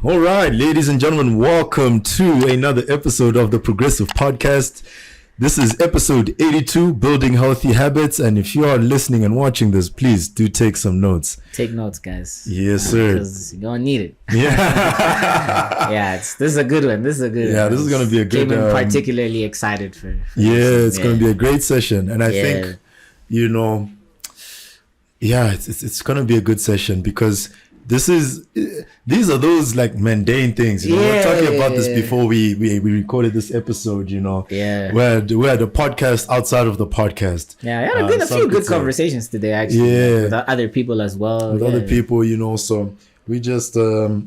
All right, ladies and gentlemen, welcome to another episode of the Progressive Podcast. This is episode 82, Building Healthy Habits. And if you are listening and watching this, please do take some notes. Take notes, guys. Yes, sir. Because you're going to need it. Yeah. Yeah, this is a good one. This is going to be a good one. I'm particularly excited for it's going to be a great session. And I think, it's going to be a good session because these are those like mundane things. We were talking about this before we recorded this episode, where the podcast outside of the podcast. Yeah, I had a few good conversations today, actually. Yeah. With other people as well. With other people, so we just ready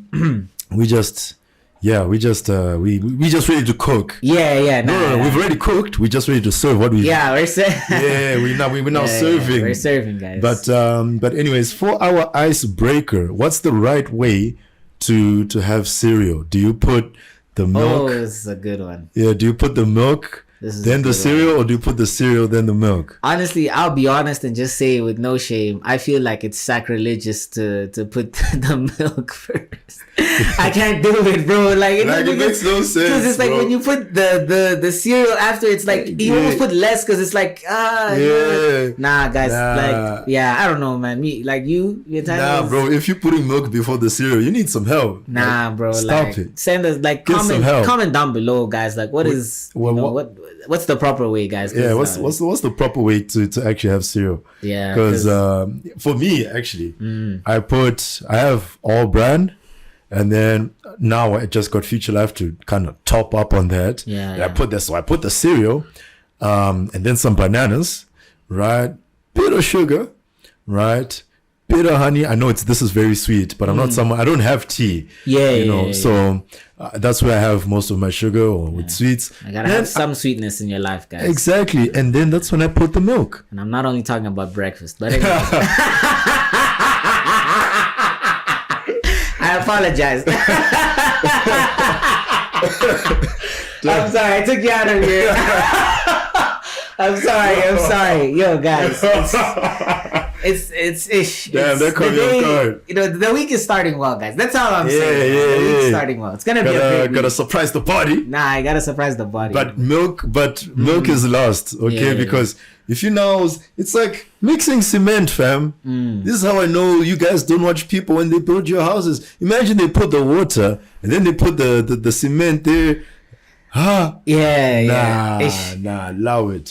to cook. No, we've already cooked. We're just ready to serve what we. Yeah, we're serving. we're now serving. We're serving, guys. But anyways, for our icebreaker, what's the right way to have cereal? Do you put the milk? Oh, this is a good one. Yeah, do you put the milk then the cereal, or do you put the cereal then the milk? Honestly, I'll be honest and just say with no shame, I feel like it's sacrilegious to put the milk first. I can't do it, bro. Like it makes no sense. Because it's like when you put the cereal after, it's like you almost put less because it's like nah, guys. I don't know, man. Bro. If you're putting milk before the cereal, you need some help. Nah, bro. Stop it. Send us comment down below, guys. Like what's the proper way, guys? Yeah, what's the proper way to actually have cereal? Yeah, because for me actually, I have all brand. And then now I just got Future Life to kind of top up on that. Yeah. I put the cereal, and then some bananas, right? Bit of sugar, right? Bit of honey. I know this is very sweet, but I'm not someone. I don't have tea. So that's where I have most of my sugar or with sweets. I gotta have some sweetness in your life, guys. Exactly, and then that's when I put the milk. And I'm not only talking about breakfast, but anyway. I apologize. I'm sorry, I took you out of here. I'm sorry. Yo, guys. It's ish. Damn, that caught me off guard. The week is starting well, guys. That's all I'm saying. The week is starting well. It's gonna be a great week. Gotta surprise the body. Nah, I gotta surprise the body. But milk is last, okay? Because if you know, it's like mixing cement, fam. This is how I know you guys don't watch people when they build your houses. Imagine they put the water and then they put the cement there. Allow it,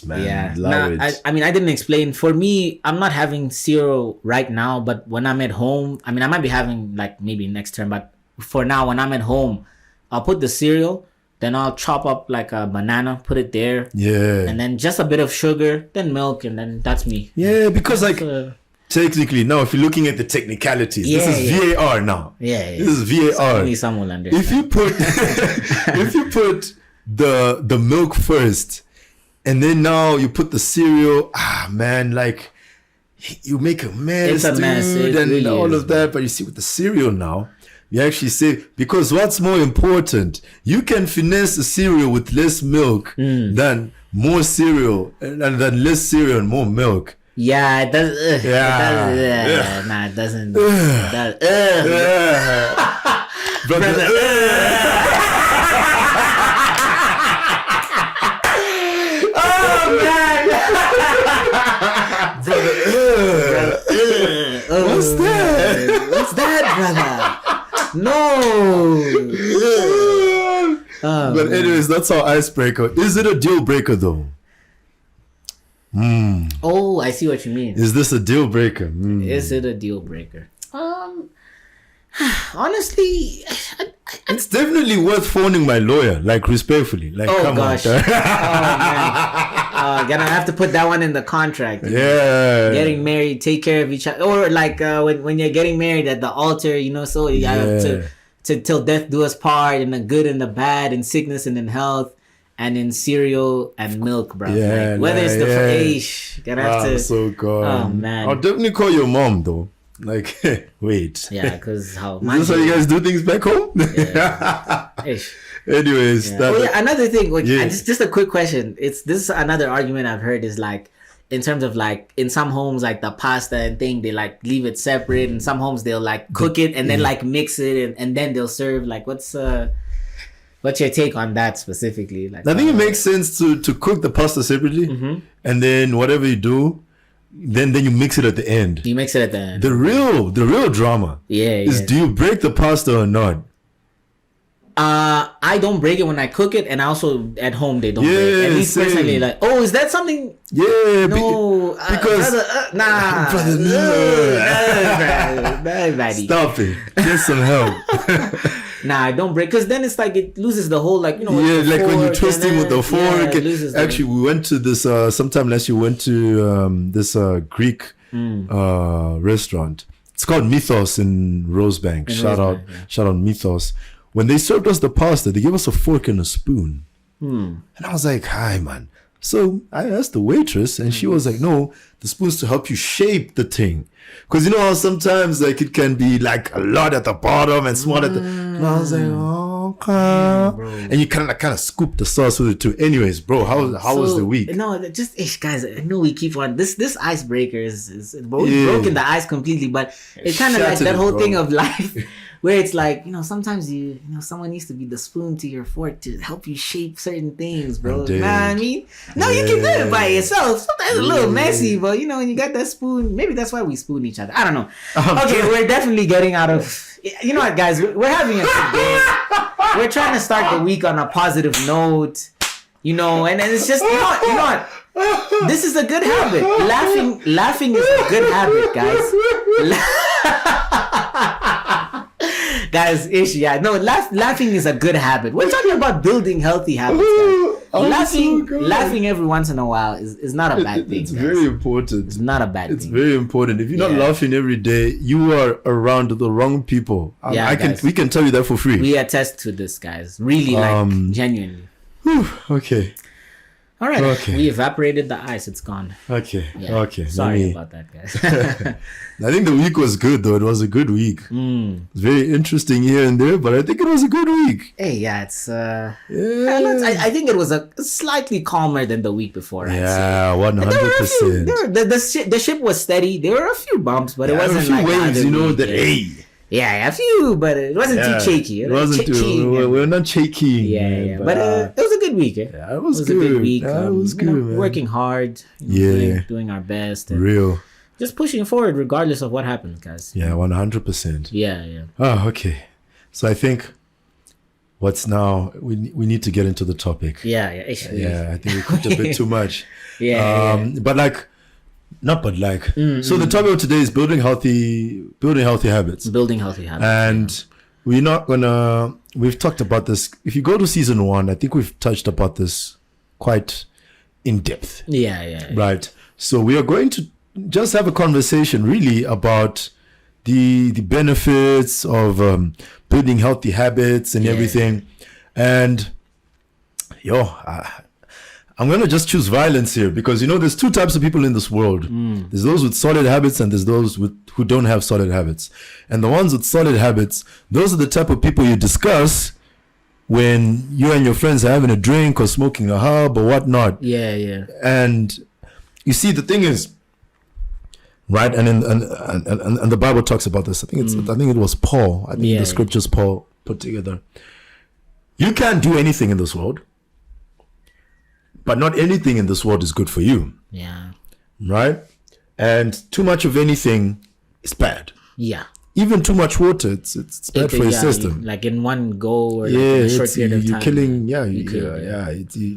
man. Allow it. I mean, I didn't explain. For me, I'm not having cereal right now, but when I'm at home, I mean, I might be having like maybe next term, but for now, when I'm at home, I'll put the cereal, then I'll chop up like a banana, put it there. Yeah. And then just a bit of sugar, then milk, and then that's me. Yeah, because technically, now if you're looking at the technicalities, this is VAR now. Yeah. This is VAR. Only someone will understand. If you put the milk first and then now you put the cereal, man, like you make a mess, it's a mess. Dude, and really all of that. But you see with the cereal now, you actually say, because what's more important, you can finesse a cereal with less milk than more cereal and than less cereal and more milk. Yeah, it does. It doesn't. What's that? What's that, brother? No. But anyways, that's our icebreaker. Is it a deal breaker though? Oh, I see what you mean. Is this a deal breaker? Is it a deal breaker? Honestly, it's definitely worth phoning my lawyer, like respectfully. Like, come gosh. on. Oh man. Gonna have to put that one in the contract. Yeah. Getting married, take care of each other, or like when you're getting married at the altar, so you have to till death do us part, in the good and the bad, in sickness and in health, and in cereal and milk, bro. Yeah. Like, whether it's the gonna have to. So good. Oh man. I'll definitely call your mom though. Like, wait. Yeah, because how. Is this how you guys do things back home? Yeah. Anyways, another thing. Just a quick question. This is another argument I've heard is like, in terms of like in some homes like the pasta and thing they like leave it separate, and some homes they'll like cook it and then like mix it and then they'll serve. Like what's your take on that specifically? Like I think it makes sense to cook the pasta separately, and then whatever you do, then you mix it at the end. You mix it at the end. The real drama is do you break the pasta or not? I don't break it when I cook it, and also at home they don't break it. At least personally, like, oh, is that something? Yeah, no, because brother, nah, stop it. Get some help. Nah, I don't break, because then it's like it loses the whole, like, you know. Yeah, like when you're twisting with the fork. Yeah, actually, we went to this sometime last year. We went to this Greek restaurant. It's called Mythos in Rosebank. Shout out Mythos. When they served us the pasta, they gave us a fork and a spoon. And I was like, hi, man. So I asked the waitress, and she was like, no, the spoon's to help you shape the thing. Because you know how sometimes like it can be like a lot at the bottom and small at the... And I was like, okay. And you kind of scoop the sauce with it too. Anyways, bro, how was the week? No, just guys, I know we keep on... This icebreaker is we've broken the ice completely, but it's kind of like that whole thing of life... Where it's like, you know, sometimes you know, someone needs to be the spoon to your fork to help you shape certain things, bro. You know what I mean? No, you can do it by yourself. Sometimes it's a little messy, but you know, when you got that spoon, maybe that's why we spoon each other. I don't know. Okay, we're definitely getting out of... You know what, guys? We're having a good day. We're trying to start the week on a positive note, you know, and it's just, you know what? This is a good habit. Laughing is a good habit, guys. Guys, laughing is a good habit. We're talking about building healthy habits, guys. Laughing every once in a while is not a bad thing. It's very important. It's not a bad thing. It's very important. If you're not laughing every day, you are around the wrong people. We can tell you that for free. We attest to this, guys. Really, genuinely. Okay. All right. Okay. We evaporated the ice. It's gone. Okay. Yeah. Okay. Sorry about that, guys. I think the week was good, though. It was a good week. It's very interesting here and there, but I think it was a good week. Hey, yeah, it's... I think it was a slightly calmer than the week before. Yeah, 100%. The ship was steady. There were a few bumps, but it wasn't like... a few waves, you know, that... Hey... Yeah, a few, but it wasn't too shaky. It wasn't too... We're not shaky. Yeah. But it was a good week. Yeah, it was good. A good week. It was good, man. Working hard. Doing our best. And real. Just pushing forward regardless of what happens, guys. Yeah, 100%. Yeah. Oh, okay. So I think... What's now? We need to get into the topic. Yeah. I think we cooked a bit too much. But so the topic of today is building healthy habits. And we're not gonna... We've talked about this. If you go to season 1, I think we've touched about this quite in depth. Yeah. Right. So we are going to just have a conversation really about the benefits of building healthy habits and everything. And I'm going to just choose violence here because, you know, there's two types of people in this world. There's those with solid habits and there's those who don't have solid habits. And the ones with solid habits, those are the type of people you discuss when you and your friends are having a drink or smoking a hub or whatnot. Yeah. And you see, the thing is, right? And the Bible talks about this. I think it was Paul. I think the scriptures Paul put together. You can't do anything in this world. But not anything in this world is good for you. Yeah. Right? And too much of anything is bad. Yeah. Even too much water, it's bad for your system. Like in one go or in a short period of time. You're killing,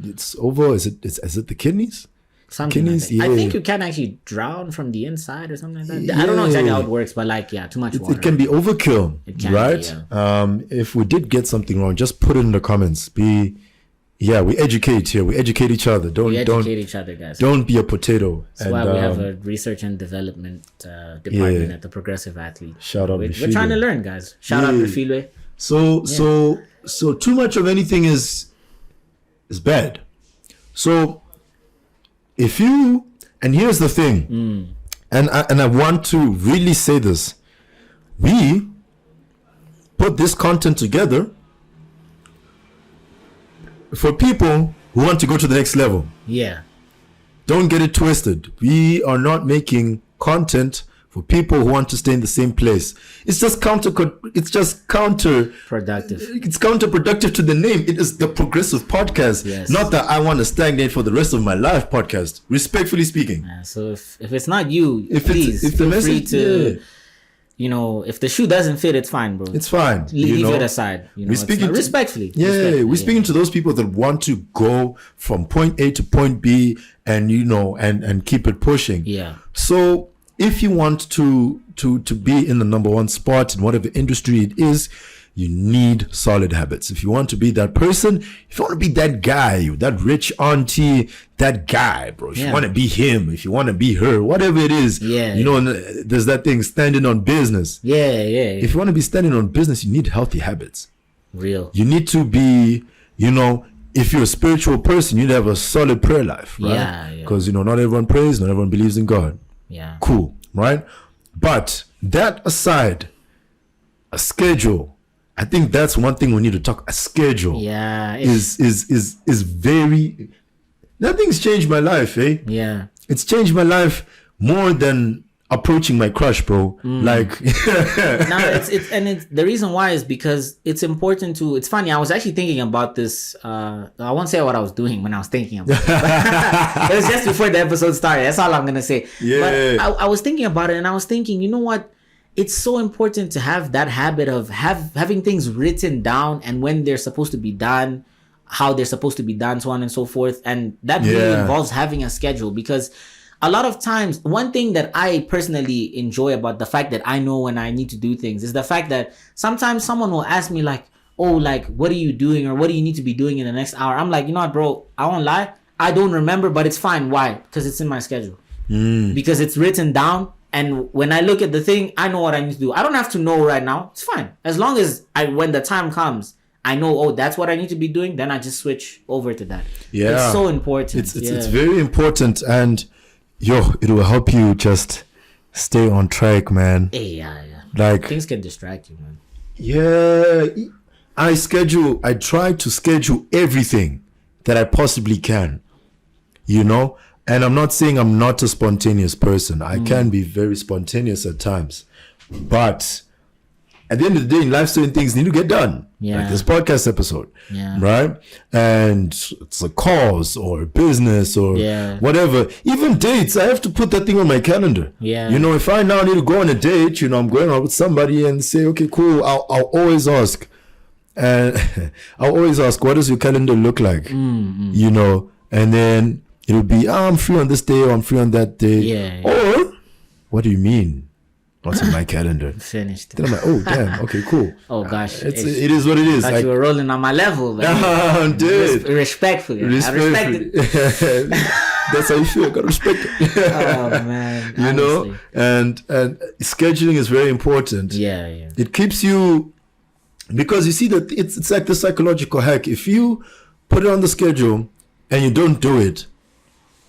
it's over. Is it the kidneys? Something kidneys, like that. I think you can actually drown from the inside or something like that. I don't know exactly how it works, but too much water. It can be overkill, right? If we did get something wrong, just put it in the comments. We educate here. We educate each other. Don't educate each other, guys. Don't be a potato. That's why we have a research and development department at the Progressive Athlete. Shout out, we're trying to learn, guys. Shout out, Refilwe. So too much of anything is bad. So if you, and here's the thing, and I want to really say this: we put this content together for people who want to go to the next level. Yeah. don't get it twisted. We are not making content for people who want to stay in the same place. It's just counterproductive. It's counterproductive to the name. It is the Progressive Podcast, not that I want to stagnate for the rest of my life podcast. Respectfully speaking. So if it's not you, please feel free to. You know, if the shoe doesn't fit, it's fine, bro. It's fine. Leave it aside. You know, respectfully. We're speaking to those people that want to go from point A to point B, and and keep it pushing. Yeah. So if you want to be in the number one spot in whatever industry it is, you need solid habits. If you want to be that person, if you want to be that guy, that rich auntie, that guy, bro. If you want to be him, if you want to be her, whatever it is, there's that thing, standing on business. If you want to be standing on business, you need healthy habits. Real. You need to be, if you're a spiritual person, you need to have a solid prayer life, right? Because, not everyone prays, not everyone believes in God. Yeah. Cool, right? But that aside, a schedule, I think that's one thing we need to talk. A schedule, is very. Nothing's changed my life, eh? Yeah, it's changed my life more than approaching my crush, bro. Like, it's the reason why is because it's important to. It's funny. I was actually thinking about this. I won't say what I was doing when I was thinking about it. It was just before the episode started. That's all I'm gonna say. Yeah. But I was thinking about it, and I was thinking, you know what? It's so important to have that habit of having things written down, and when they're supposed to be done, how they're supposed to be done, so on and so forth. And that really involves having a schedule, because a lot of times, one thing that I personally enjoy about the fact that I know when I need to do things is the fact that sometimes someone will ask me like, oh, like, what are you doing, or what do you need to be doing in the next hour? I'm like, you know what, bro, I won't lie, I don't remember, but it's fine. Why? Because it's in my schedule. Because it's written down. And when I look at the thing, I know what I need to do. I don't have to know right now. It's fine. As long as when the time comes, I know, oh, that's what I need to be doing. Then I just switch over to that. Yeah. It's so important. It's very important. And it will help you just stay on track, man. Yeah. Like, things can distract you, man. Yeah. I try to schedule everything that I possibly can, And I'm not saying I'm not a spontaneous person. I can be very spontaneous at times. But at the end of the day, in life, certain things need to get done. Yeah. Like this podcast episode. Yeah. Right? And it's a cause or a business or whatever. Even dates, I have to put that thing on my calendar. Yeah. If I now need to go on a date, I'm going out with somebody and say, okay, cool. I'll always ask. And I'll always ask, what does your calendar look like? And then it'll be, I'm free on this day or I'm free on that day. Yeah. Or, what do you mean? What's in my calendar? Finished. Then I'm like, oh, damn. Okay, cool. Oh, gosh. It is what it is. Thought you were rolling on my level. Dude. Respectfully. I respect it. That's how you feel. Gotta respect it. Oh, man. Honestly. And scheduling is very important. Yeah. It keeps you, because you see that it's like the psychological hack. If you put it on the schedule and you don't do it,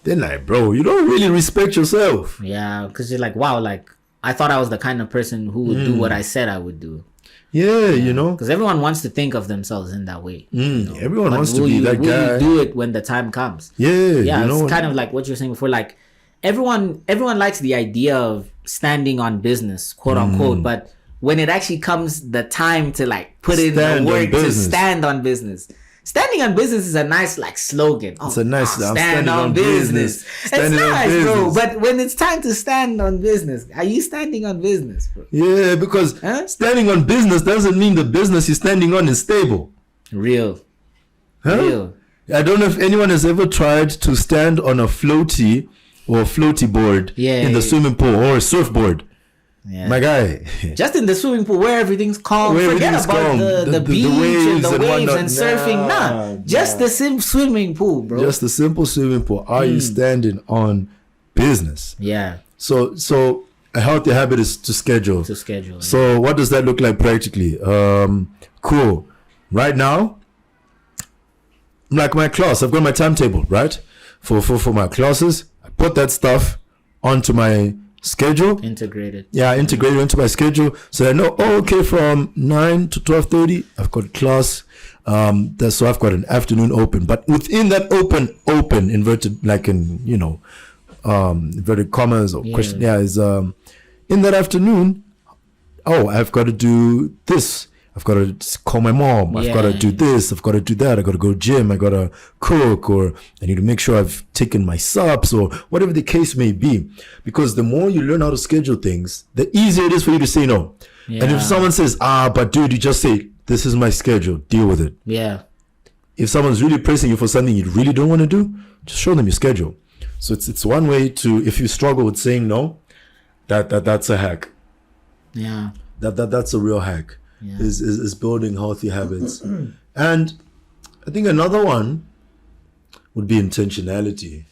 then like, bro, you don't really respect yourself. Yeah, because you're like, wow, like, I thought I was the kind of person who would do what I said I would do. Yeah. Because everyone wants to think of themselves in that way. Everyone wants to be that guy. Will you do it when the time comes? Yeah. It's kind of like what you were saying before. Like, everyone likes the idea of standing on business, quote unquote, but when it actually comes the time to like put in the work to stand on business. Standing on business is a nice like slogan. It's a nice stand on business. It's nice, bro. But when it's time to stand on business, are you standing on business, bro? Yeah, because standing on business doesn't mean the business you're standing on is stable. Real. I don't know if anyone has ever tried to stand on a floaty or floaty board in the swimming pool or a surfboard. Yeah. My guy. Just in the swimming pool where everything's calm. Forget about the beach and the waves and surfing. Just the swimming pool, bro. Just the simple swimming pool. Are you standing on business? Yeah. So a healthy habit is to schedule. So what does that look like practically? Cool. Right now, like my class, I've got my timetable, right? For my classes. I put that stuff onto my schedule. Integrated into my schedule, so I know, from 9 to 12:30 I've got class. So I've got an afternoon open, but within that open inverted, like in, inverted commas or question, is in that afternoon, I've got to do this. I've got to call my mom. I've got to do this. I've got to do that. I've got to go gym. I got to cook, or I need to make sure I've taken my subs, or whatever the case may be. Because the more you learn how to schedule things, the easier it is for you to say no. Yeah. And if someone says, but dude, you just say, this is my schedule, deal with it. Yeah. If someone's really pressing you for something you really don't want to do, just show them your schedule. So it's one way to, if you struggle with saying no, that's a hack. Yeah. That's a real hack. Yeah. Is building healthy habits. And I think another one would be intentionality.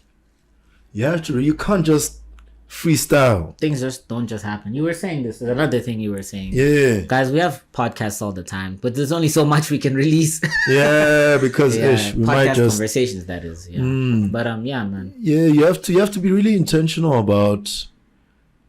You can't just freestyle. Things just don't just happen. You were saying this. There's another thing you were saying. Yeah. Guys, we have podcasts all the time, but there's only so much we can release. Yeah, because we might just conversations, that is. Yeah. But yeah, man. Yeah, you have to be really intentional about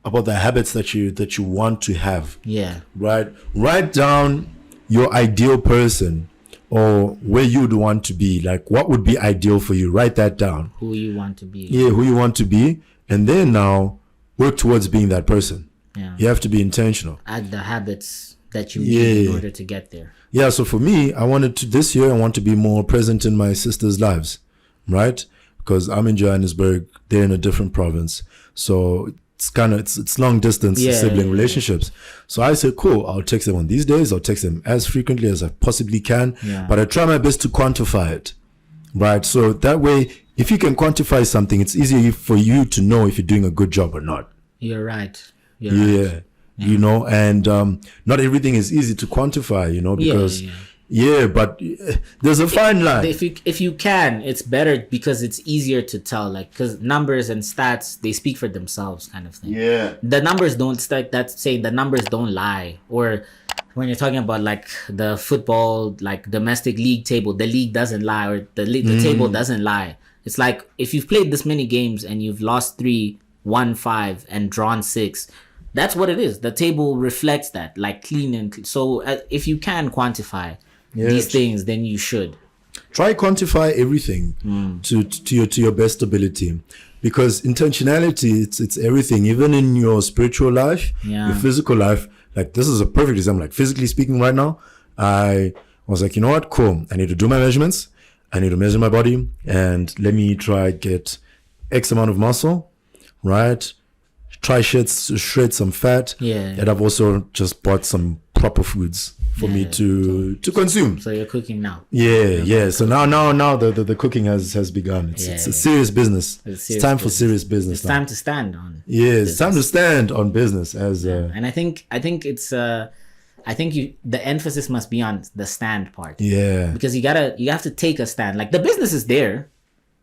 the habits that you want to have. Yeah. Right. Write down your ideal person, or where you'd want to be. Like, what would be ideal for you? Write that down. Who you want to be. Yeah, who you want to be. And then now work towards being that person. Yeah. You have to be intentional. Add the habits that you need in order to get there. Yeah, so for me, this year I want to be more present in my sisters' lives. Right? Because I'm in Johannesburg, they're in a different province. So it's long distance sibling relationships. So I said, cool, I'll text them on these days. I'll text them as frequently as I possibly can. Yeah. But I try my best to quantify it. Right? So that way, if you can quantify something, it's easier for you to know if you're doing a good job or not. You're right. Right. And not everything is easy to quantify, because but there's a fine line. If you can, it's better because it's easier to tell, like, because numbers and stats, they speak for themselves, kind of thing. Yeah. The numbers don't start. That's saying the numbers don't lie. Or when you're talking about like the football, like domestic league table, the league doesn't lie, or the table doesn't lie. It's like, if you've played this many games and you've lost 3, won 5, and drawn 6, that's what it is. The table reflects that, like, clean and clean. So if you can quantify these things, then you should try quantify everything to your best ability, because intentionality, it's everything. Even in your spiritual life, your physical life. Like, this is a perfect example. Like, physically speaking, right now, I was like, you know what, cool, I need to do my measurements. I need to measure my body, and let me try get X amount of muscle, right? Try shred some fat. Yeah. And I've also just bought some proper foods for me to consume. So you're cooking now. Yeah. So now the cooking has begun. It's a serious business. It's time for serious business. It's time to stand on. Yeah, it's time to stand on business and I think it's the emphasis must be on the stand part. Yeah. Because you have to take a stand. Like, the business is there.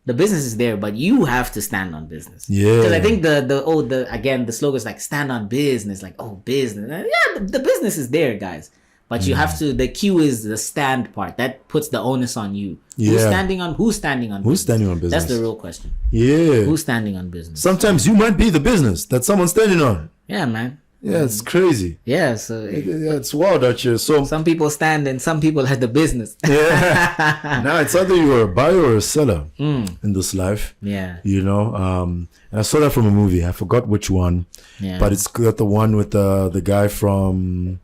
The business is there, but you have to stand on business. Yeah. Because I think the slogan is like, stand on business. Like, business. Yeah, the business is there, guys. But you have to, the cue is the stand part. That puts the onus on you. Yeah. Who's standing on business? That's the real question. Yeah. Who's standing on business? Sometimes you might be the business that someone's standing on. Yeah, man. Yeah, it's crazy. Yeah, so it's wild out here. So some people stand and some people have the business. Yeah. Now it's either you're a buyer or a seller in this life. Yeah. And I saw that from a movie. I forgot which one. Yeah. But it's got the one with the guy from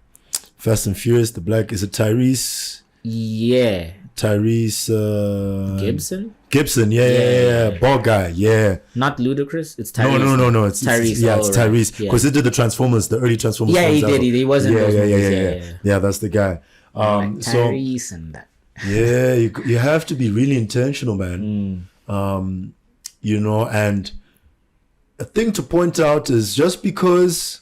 Fast and Furious, the black, is it Tyrese? Yeah. Tyrese Gibson, yeah. Bald guy, yeah. Not Ludacris, it's Tyrese. No, it's Tyrese. It's Tyrese, because he did the Transformers, the early Transformers. Yeah, he did. He wasn't. Yeah, that's the guy. Like Tyrese and that. Yeah, you have to be really intentional, man. And a thing to point out is, just because,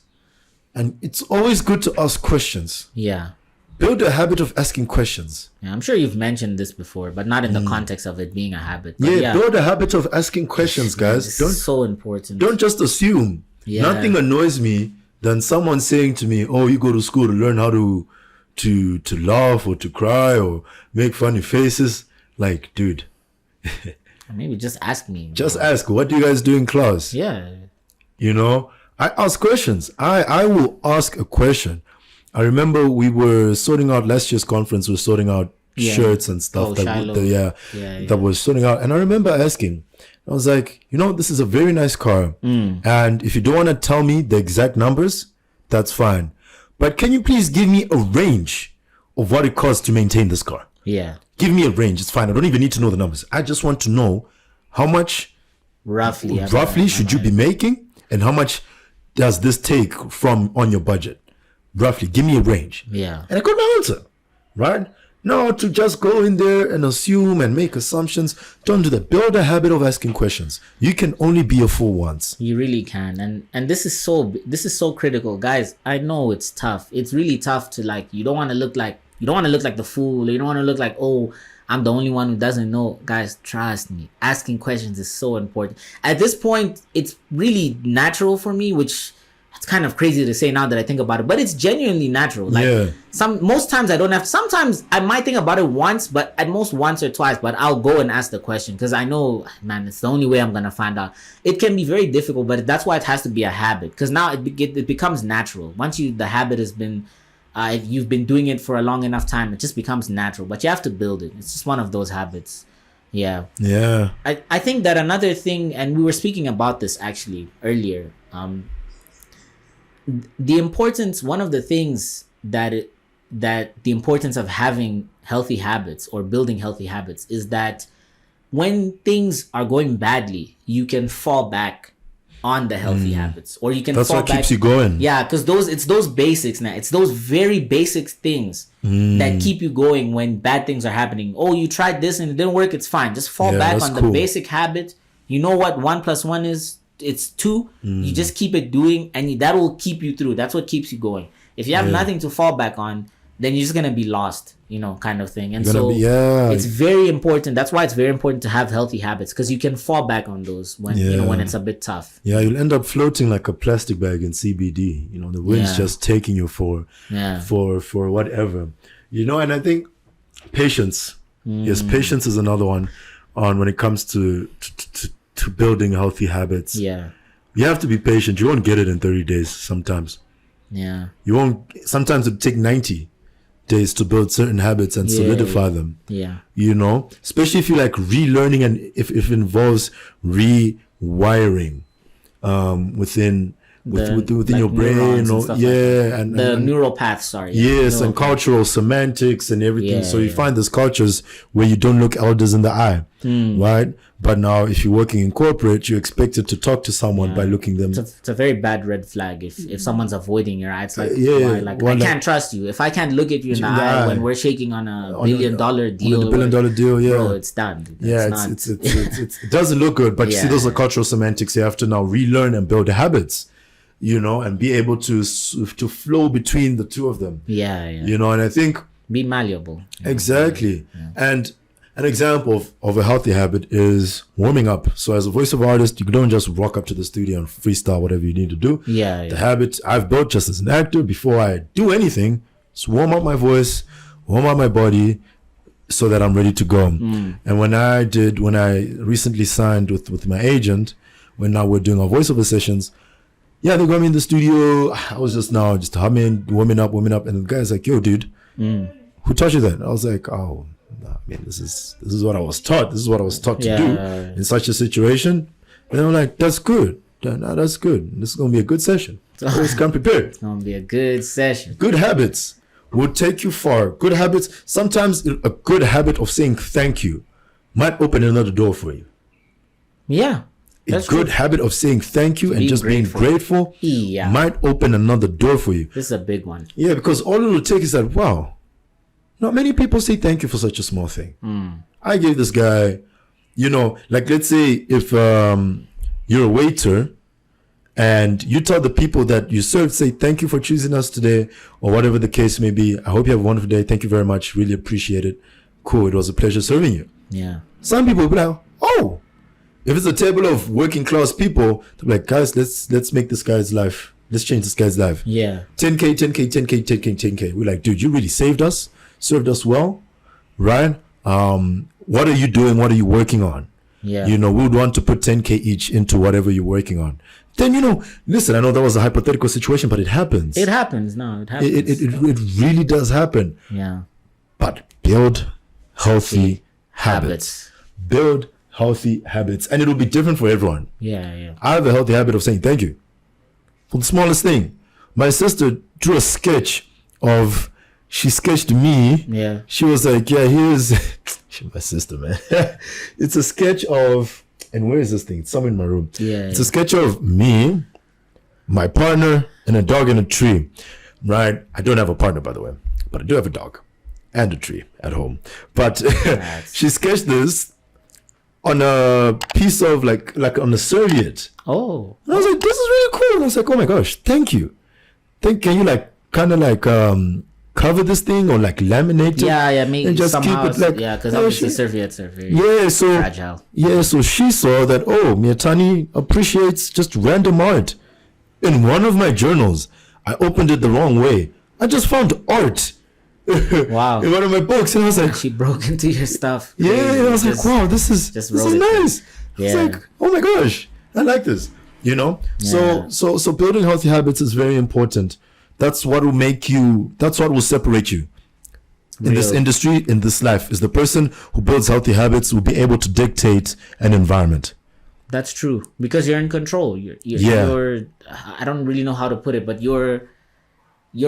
and it's always good to ask questions. Yeah. Build a habit of asking questions. Yeah, I'm sure you've mentioned this before, but not in the context of it being a habit. But build a habit of asking questions, guys. It's so important. Don't just assume. Yeah. Nothing annoys me than someone saying to me, "Oh, you go to school to learn how to laugh or to cry or make funny faces." Like, dude. Maybe just ask me. Just ask, what do you guys do in class? Yeah. I ask questions. I will ask a question. I remember we were sorting out last year's conference. We were sorting out shirts and stuff Shiloh. that was sorting out. And I remember asking, I was like, this is a very nice car. And if you don't want to tell me the exact numbers, that's fine. But can you please give me a range of what it costs to maintain this car? Yeah. Give me a range. It's fine. I don't even need to know the numbers. I just want to know how much roughly should you be making, and how much does this take from on your budget? Roughly, give me a range. Yeah. And I got my answer, right? No, to just go in there and assume and make assumptions. Don't do that. Build a habit of asking questions. You can only be a fool once. You really can. And this is so critical. Guys, I know it's tough. It's really tough to you don't want to look like the fool. You don't want to look like, oh, I'm the only one who doesn't know. Guys, trust me. Asking questions is so important. At this point, it's really natural for me, which it's kind of crazy to say now that I think about it, but it's genuinely natural. Most times I don't have. Sometimes I might think about it once, but at most once or twice. But I'll go and ask the question because I know, man, it's the only way I'm gonna find out. It can be very difficult, but that's why it has to be a habit. Because now it becomes natural. Once the habit has been, if you've been doing it for a long enough time, it just becomes natural. But you have to build it. It's just one of those habits. Yeah. Yeah. I think that another thing, and we were speaking about this actually earlier. The importance, one of the things that the importance of having healthy habits or building healthy habits is that when things are going badly, you can fall back on the healthy habits, or you can that's fall what back. Keeps you going. Yeah, because it's those basics now. It's those very basic things that keep you going when bad things are happening. Oh, you tried this and it didn't work. It's fine. Just fall back on the basic habit. You know what 1 + 1 is? It's 2. You just keep it doing, and that will keep you through. That's what keeps you going. If you have nothing to fall back on, then you're just gonna be lost, kind of thing. And so it's very important. That's why it's very important to have healthy habits, because you can fall back on those when when it's a bit tough. Yeah, you'll end up floating like a plastic bag in CBD. The wind's just taking you for whatever. And I think patience. Yes, patience is another one when it comes to building healthy habits. Yeah. You have to be patient. You won't get it in 30 days sometimes. Yeah. You won't. Sometimes it'll take 90 days to build certain habits and solidify them. Yeah. Especially if you like relearning, and if it involves rewiring within your brain, and the neural paths. And cultural semantics and everything. So you find these cultures where you don't look elders in the eye, right? But now, if you're working in corporate, you're expected to talk to someone by looking them. It's a very bad red flag if someone's avoiding your eye. It's like, I can't trust you. If I can't look at you in the eye when we're shaking on a $1 billion deal, bro, it's done. It doesn't look good. But you see, those are cultural semantics. You have to now relearn and build habits, and be able to flow between the two of them. And I think be malleable. Exactly. And an example of a healthy habit is warming up. So as a voiceover artist, you don't just rock up to the studio and freestyle whatever you need to do. The habit I've built just as an actor, before I do anything, is warm up my voice, warm up my body, so that I'm ready to go. And when I recently signed with my agent, when now we're doing our voiceover sessions, they got me in the studio. I was just humming, warming up. And the guy's like, yo, dude, who taught you that? I was like, oh, this is what I was taught. This is what I was taught to do in such a situation. And I'm like, that's good. No, that's good. This is going to be a good session. Always come prepared. It's going to be a good session. Good habits will take you far. Good habits. Sometimes a good habit of saying thank you might open another door for you. Yeah. A good habit of saying thank you and just being grateful might open another door for you. This is a big one. Yeah, because all it will take is that, wow, not many people say thank you for such a small thing. I gave this guy, let's say if you're a waiter and you tell the people that you serve, say thank you for choosing us today, or whatever the case may be. I hope you have a wonderful day. Thank you very much. Really appreciate it. Cool. It was a pleasure serving you. Yeah. Some people will be like, oh, if it's a table of working class people, they'll be like, guys, let's make this guy's life. Let's change this guy's life. Yeah. 10K, 10K, 10K, 10K, 10K. We're like, dude, you really saved us, served us well, right? What are you doing? What are you working on? Yeah. We would want to put 10K each into whatever you're working on. Then, listen, I know that was a hypothetical situation, but it happens. It happens. No, it happens. It really does happen. Yeah. But build healthy habits. Build healthy habits, and it'll be different for everyone. Yeah. I have a healthy habit of saying thank you for the smallest thing. My sister drew a sketch of, she sketched me. Yeah. She was like, yeah, here's she's my sister, man. It's a sketch of, and where is this thing? It's somewhere in my room. Yeah. It's a sketch of me, my partner, and a dog in a tree. Right? I don't have a partner, by the way, but I do have a dog and a tree at home. But she sketched this on a piece of like on a serviette. Oh. And I was like, this is really cool. And I was like, oh my gosh, thank you. Can you like kind of like cover this thing or like laminate it? Yeah, maybe and just somehow. keep it like, because obviously serviettes are very fragile. Yeah, so she saw that, oh, Mietani appreciates just random art. In one of my journals, I opened it the wrong way. I just found art. Wow. In one of my books, and I was like, she broke into your stuff. Yeah, and I was like, wow, this is nice. Yeah. It's like, oh my gosh, I like this. You know? Yeah. So building healthy habits is very important. That's what will make you, that's what will separate you in this industry, in this life, is the person who builds healthy habits will be able to dictate an environment. That's true, because you're in control. You're I don't really know how to put it, but you're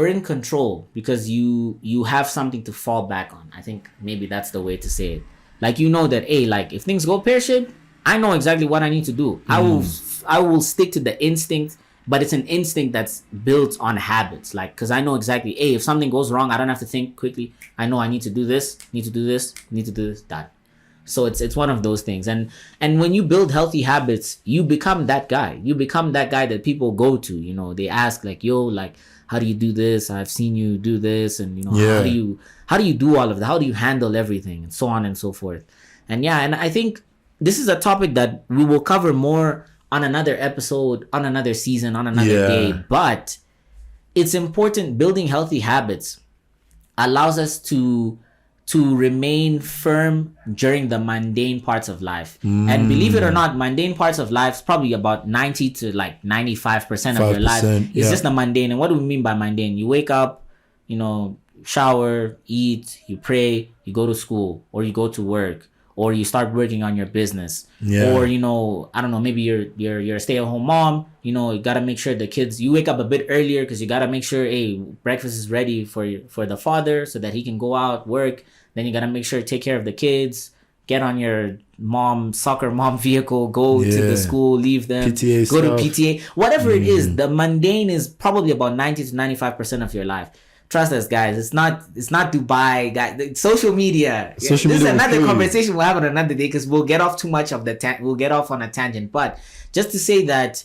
in control because you have something to fall back on. I think maybe that's the way to say it. Like, you know that, hey, like if things go pear-shaped, I know exactly what I need to do. I will stick to the instinct, but it's an instinct that's built on habits. Like, because I know exactly, hey, if something goes wrong, I don't have to think quickly. I know I need to do this, that. So it's one of those things. And when you build healthy habits, you become that guy. You become that guy that people go to. You know, they ask like, yo, like, how do you do this? I've seen you do this. And, you know, how do you do all of that? How do you handle everything? And so on and so forth. And and I think this is a topic that we will cover more on another episode, on another season, on another day. But it's important. Building healthy habits allows us to remain firm during the mundane parts of life. And believe it or not, mundane parts of life is probably about 90 to like 95% of your life. It's just the mundane. And what do we mean by mundane? You wake up, you know, shower, eat, you pray, you go to school, or you go to work, or you start working on your business. Or, you know, I don't know, maybe you're a stay-at-home mom. You know, you gotta make sure the kids, you wake up a bit earlier because you gotta make sure, hey, breakfast is ready for the father so that he can go out, work. Then you gotta make sure to take care of the kids, get on your soccer mom vehicle, go to the school, leave them, PTA go stuff. to PTA, whatever it is. The mundane is probably about 90 to 95% of your life. Trust us, guys. It's not Dubai, guys. Social media. This is another conversation we'll have on another day because we'll get off too much of we'll get off on a tangent. But just to say that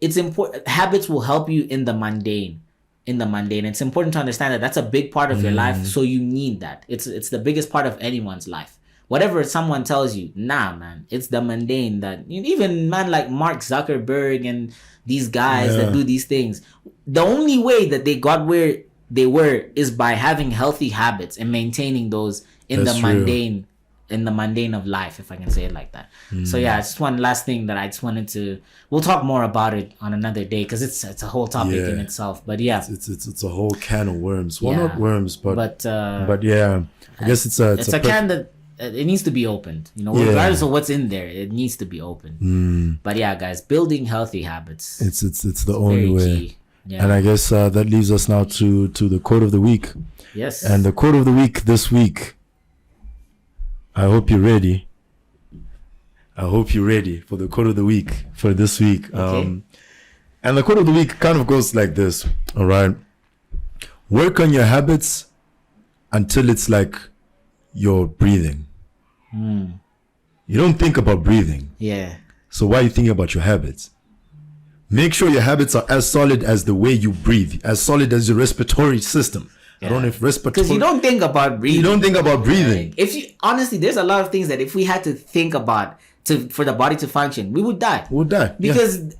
it's important, habits will help you in the mundane. It's important to understand that that's a big part of your life. So you need that. It's the biggest part of anyone's life. Whatever someone tells you, nah, man, it's the mundane that even man like Mark Zuckerberg and these guys that do these things. The only way that they got where they were is by having healthy habits and maintaining those in the mundane of life, if I can say it like that. So yeah, it's just one last thing that I just wanted to, we'll talk more about it on another day because it's a whole topic in itself. But yeah, it's a whole can of worms. Well, not worms, but yeah, I guess it's a can that it needs to be opened, you know, regardless of what's in there, it needs to be opened. But yeah, guys, building healthy habits, it's the only way. Key. Yeah. And I guess that leaves us now to the quote of the week. Yes. And the quote of the week this week, I hope you're ready. I hope you're ready for the quote of the week for this week. Okay. And the quote of the week kind of goes like this. All right. Work on your habits until it's like you're breathing. You don't think about breathing. Yeah. So why are you thinking about your habits? Make sure your habits are as solid as the way you breathe, as solid as your respiratory system. I don't know if respiratory... Because you don't think about breathing. You don't think about breathing. If you honestly, there's a lot of things that if we had to think about for the body to function, we would die. We would die. Because,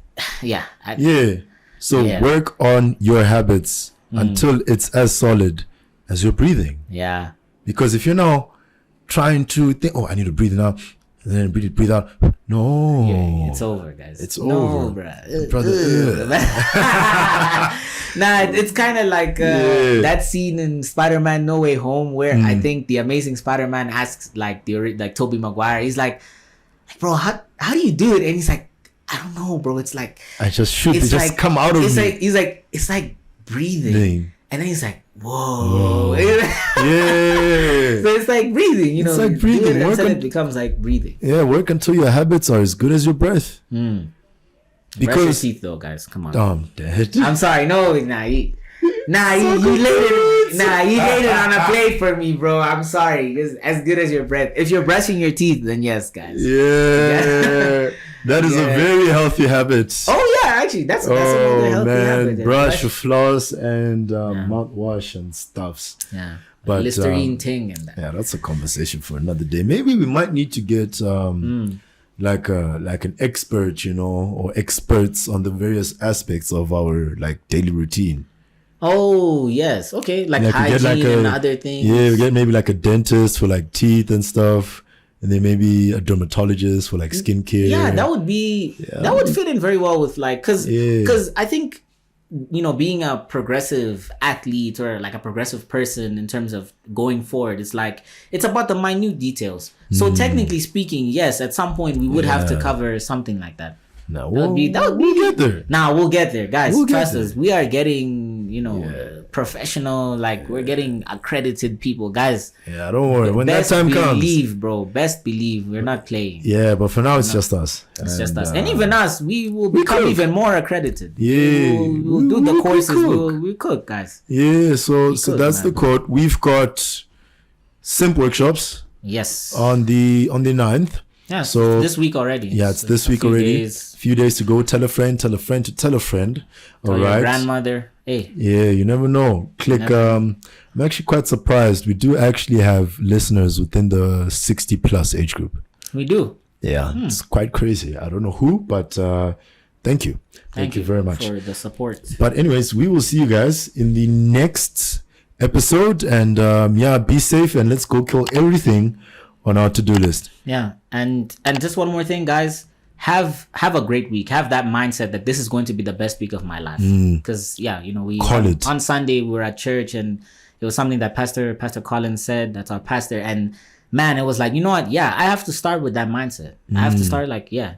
So work on your habits until it's as solid as your breathing. Yeah. Because if you're now trying to think, oh, I need to breathe in out, and then breathe out, No. Yeah, it's over, guys. It's no, over. Bruh. Brother. Nah, it's kind of like that scene in Spider-Man No Way Home where I think the Amazing Spider-Man asks like Tobey Maguire. He's like, bro, how do you do it? And he's like, I don't know, bro. It's like I just shoot. It it's just like, come out of it's me. like he's like it's like breathing. And then he's like, whoa. Yeah. So it's like breathing, you know. It's like breathing. Until it becomes like breathing. Yeah, work until your habits are as good as your breath. Brush your teeth though, guys. Come on. I'm dead. I'm sorry. No, you laid it on a plate for me, bro. I'm sorry. It's as good as your breath. If you're brushing your teeth, then yes, guys. Yeah. That is a very healthy habit. Oh yeah, actually, that's another healthy habit. Brush, floss, and mouthwash and stuffs. Yeah, but Listerine ting and that. Yeah, that's a conversation for another day. Maybe we might need to get like an expert, you know, or experts on the various aspects of our like daily routine. Oh yes, okay, like hygiene and other things. Yeah, we get maybe like a dentist for like teeth and stuff. And then maybe a dermatologist for like skincare. Yeah, that would fit in very well with like, cause I think, you know, being a progressive athlete or like a progressive person in terms of going forward, it's like, it's about the minute details. So technically speaking, yes, at some point we would have to cover something like that. No, we'll get there. We'll get there, guys. Trust us. We are getting, you know, professional. Like we're getting accredited people, guys. Yeah, don't worry. When that time comes, best believe we're not playing. Yeah, but for now it's just us. It's just us, and even us, we will become even more accredited. Yeah, we'll do the courses. We'll cook, guys. Yeah, so that's the quote. We've got SIMP workshops. Yes. On the 9th. Yeah, so this week already. Yeah, it's this week already. A few days to go. Tell a friend to tell a friend. All right. Your grandmother. Hey. Yeah, you never know. Click. I'm actually quite surprised. We do actually have listeners within the 60 plus age group. We do. Yeah, it's quite crazy. I don't know who, but thank you. Thank you very much for the support. But anyways, we will see you guys in the next episode. And be safe and let's go kill everything on our to-do list. Yeah, and just one more thing, guys. Have a great week. Have that mindset that this is going to be the best week of my life. Because you know, on Sunday we were at church and it was something that Pastor Collins said. That's our pastor, and man, it was like, you know what? Yeah, I have to start with that mindset. I have to start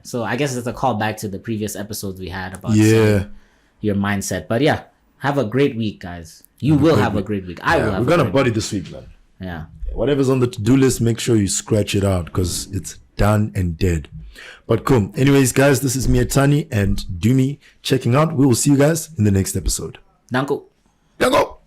So I guess it's a call back to the previous episodes we had about your mindset. But yeah, have a great week, guys. You will have a great week. I will. We're gonna body this week, man. Yeah. Whatever's on the to-do list, make sure you scratch it out because it's done and dead. But cool. Anyways, guys, this is Mietani and Dumi checking out. We will see you guys in the next episode. Danko. Danko.